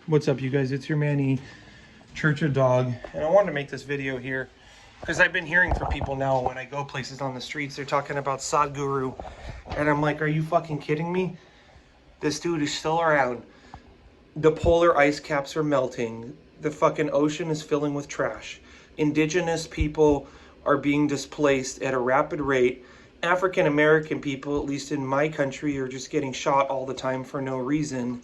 What's up, you guys? It's your Manny, Church of Dog, and I wanted to make this video here because I've been hearing from people now when I go places on the streets, they're talking about Sadguru, and I'm like, are you fucking kidding me? This dude is still around. The polar ice caps are melting. The fucking ocean is filling with trash. Indigenous people are being displaced at a rapid rate. African American people, at least in my country, are just getting shot all the time for no reason.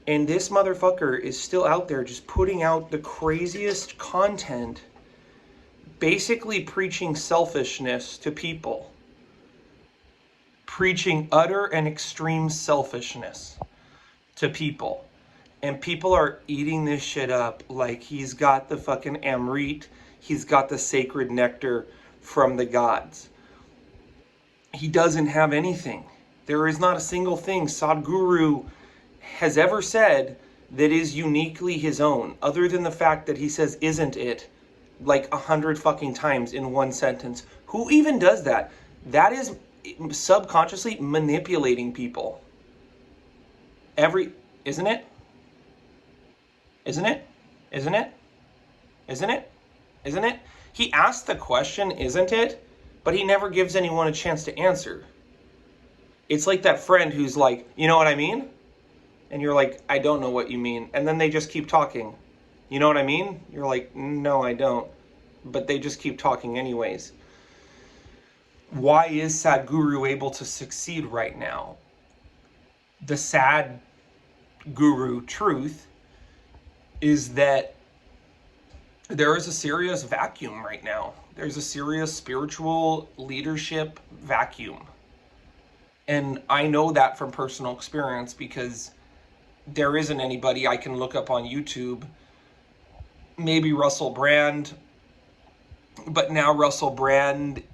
And this motherfucker is still out there just putting out the craziest content, basically preaching selfishness to people. Preaching utter and extreme selfishness to people. And people are eating this shit up like he's got the fucking Amrit, he's got the sacred nectar from the gods. He doesn't have anything. There is not a single thing Sadguru has ever said that is uniquely his own, other than the fact that he says, isn't it, like 100 fucking times in one sentence. Who even does that? That is subconsciously manipulating people. Isn't it? Isn't it? Isn't it? Isn't it? Isn't it? He asked the question, isn't it? But he never gives anyone a chance to answer. It's like that friend who's like, you know what I mean? And you're like, I don't know what you mean. And then they just keep talking. You know what I mean? You're like, no, I don't. But they just keep talking anyways. Why is Sadguru able to succeed right now? The Sadguru truth is that there is a serious vacuum right now. There's a serious spiritual leadership vacuum. And I know that from personal experience because there isn't anybody I can look up on YouTube. Maybe Russell Brand. But now Russell Brand,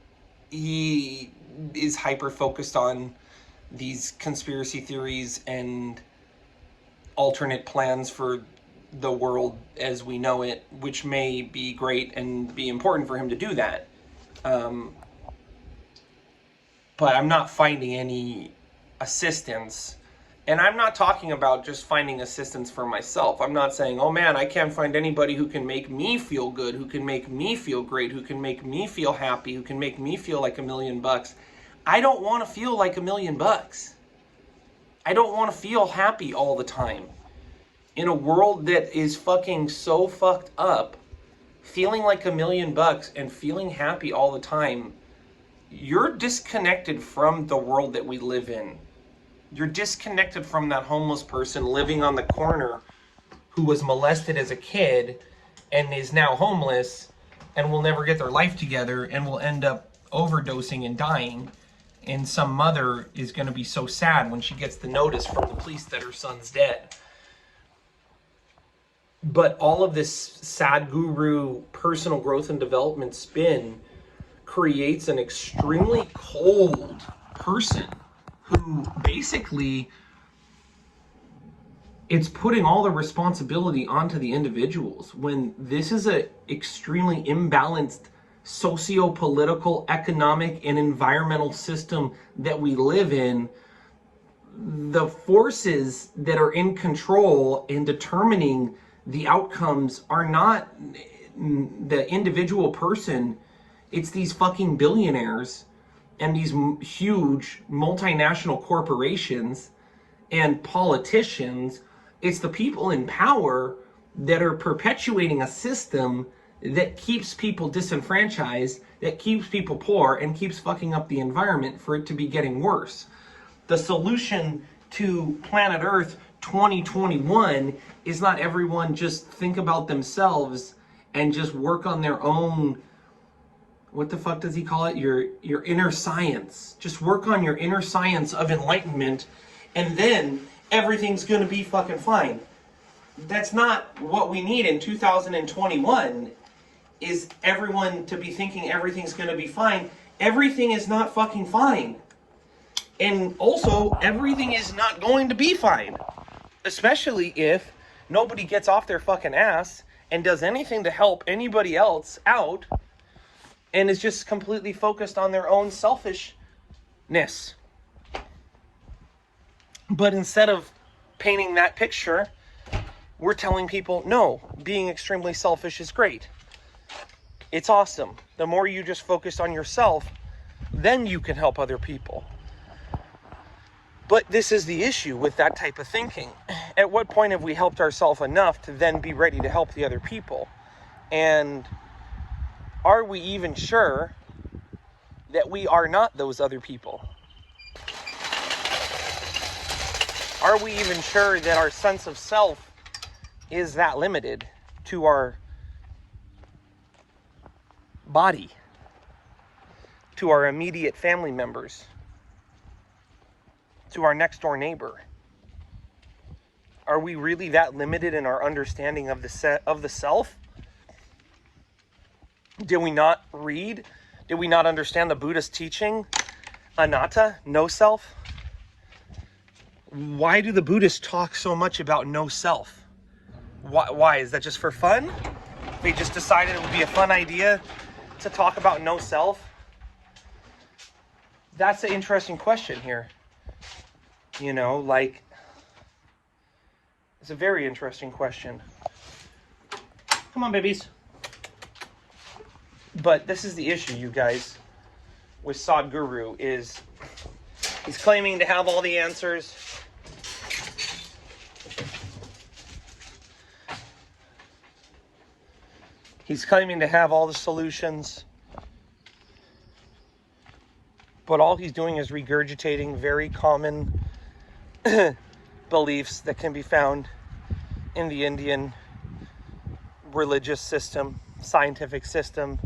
he is hyper-focused on these conspiracy theories and alternate plans for the world as we know it, which may be great and be important for him to do that. But I'm not finding any assistance. And I'm not talking about just finding assistance for myself. I'm not saying, oh man, I can't find anybody who can make me feel good, who can make me feel great, who can make me feel happy, who can make me feel like $1 million. I don't want to feel like $1 million. I don't want to feel happy all the time. In a world that is fucking so fucked up, feeling like $1 million and feeling happy all the time, you're disconnected from the world that we live in. You're disconnected from that homeless person living on the corner who was molested as a kid and is now homeless and will never get their life together and will end up overdosing and dying. And some mother is going to be so sad when she gets the notice from the police that her son's dead. But all of this Sadguru personal growth and development spin creates an extremely cold person who basically, it's putting all the responsibility onto the individuals when this is a extremely imbalanced socio-political, economic, and environmental system that we live in. The forces that are in control in determining the outcomes are not the individual person. It's these fucking billionaires and these huge multinational corporations and politicians. It's the people in power that are perpetuating a system that keeps people disenfranchised, that keeps people poor, and keeps fucking up the environment for it to be getting worse. The solution to planet Earth 2021 is not everyone just think about themselves and just work on their own, what the fuck does he call it? Your inner science. Just work on your inner science of enlightenment and then everything's gonna be fucking fine. That's not what we need in 2021, is everyone to be thinking everything's gonna be fine. Everything is not fucking fine. And also, everything is not going to be fine. Especially if nobody gets off their fucking ass and does anything to help anybody else out and is just completely focused on their own selfishness. But instead of painting that picture, we're telling people, no, being extremely selfish is great. It's awesome. The more you just focus on yourself, then you can help other people. But this is the issue with that type of thinking. At what point have we helped ourselves enough to then be ready to help the other people? And are we even sure that we are not those other people? Are we even sure that our sense of self is that limited to our body, to our immediate family members, to our next door neighbor? Are we really that limited in our understanding of the self? Did we not read? Did we not understand the Buddhist teaching? Anatta, no self? Why do the Buddhists talk so much about no self? Why? Is that just for fun? They just decided it would be a fun idea to talk about no self? That's an interesting question here. You know, like, it's a very interesting question. Come on, babies. But this is the issue, you guys, with Sadguru, is he's claiming to have all the answers. He's claiming to have all the solutions. But all he's doing is regurgitating very common beliefs that can be found in the Indian religious system, scientific system.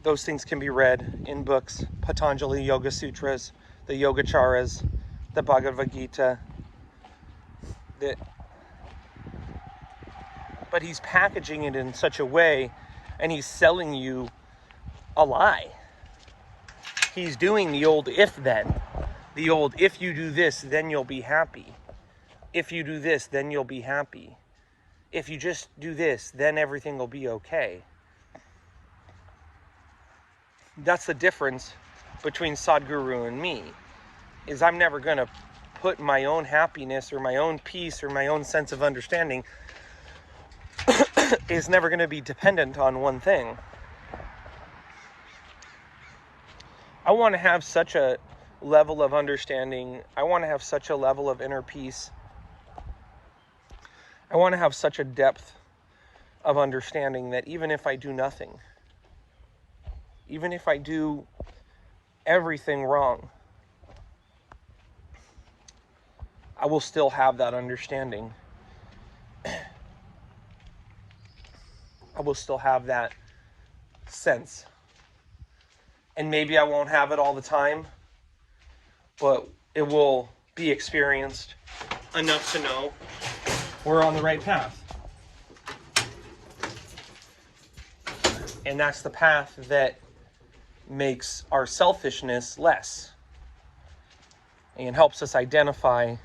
Those things can be read in books, Patanjali Yoga Sutras, the Yogacaras, the Bhagavad Gita. But he's packaging it in such a way, and he's selling you a lie. He's doing the old if-then. The old, if you do this, then you'll be happy. If you do this, then you'll be happy. If you just do this, then everything will be okay. That's the difference between Sadguru and me, is I'm never going to put my own happiness or my own peace or my own sense of understanding is never going to be dependent on one thing. I want to have such a level of understanding. I want to have such a level of inner peace. I want to have such a depth of understanding that even if I do nothing, even if I do everything wrong, I will still have that understanding. I will still have that sense. And maybe I won't have it all the time, but it will be experienced enough to know we're on the right path. And that's the path that makes our selfishness less and helps us identify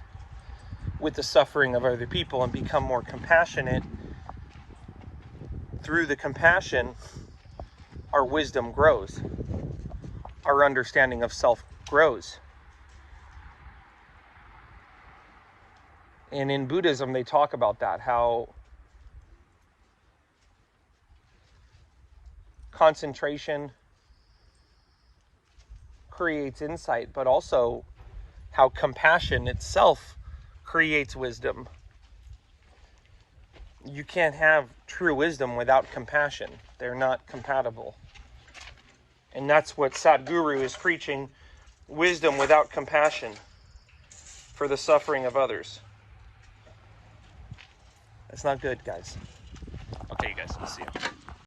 with the suffering of other people and become more compassionate. Through the compassion, our wisdom grows. Our understanding of self grows. And in Buddhism, they talk about that, how concentration creates insight, but also how compassion itself creates wisdom. You can't have true wisdom without compassion. They're not compatible. And that's what Sadguru is preaching, wisdom without compassion for the suffering of others. That's not good, guys. Okay, you guys, I'll see you.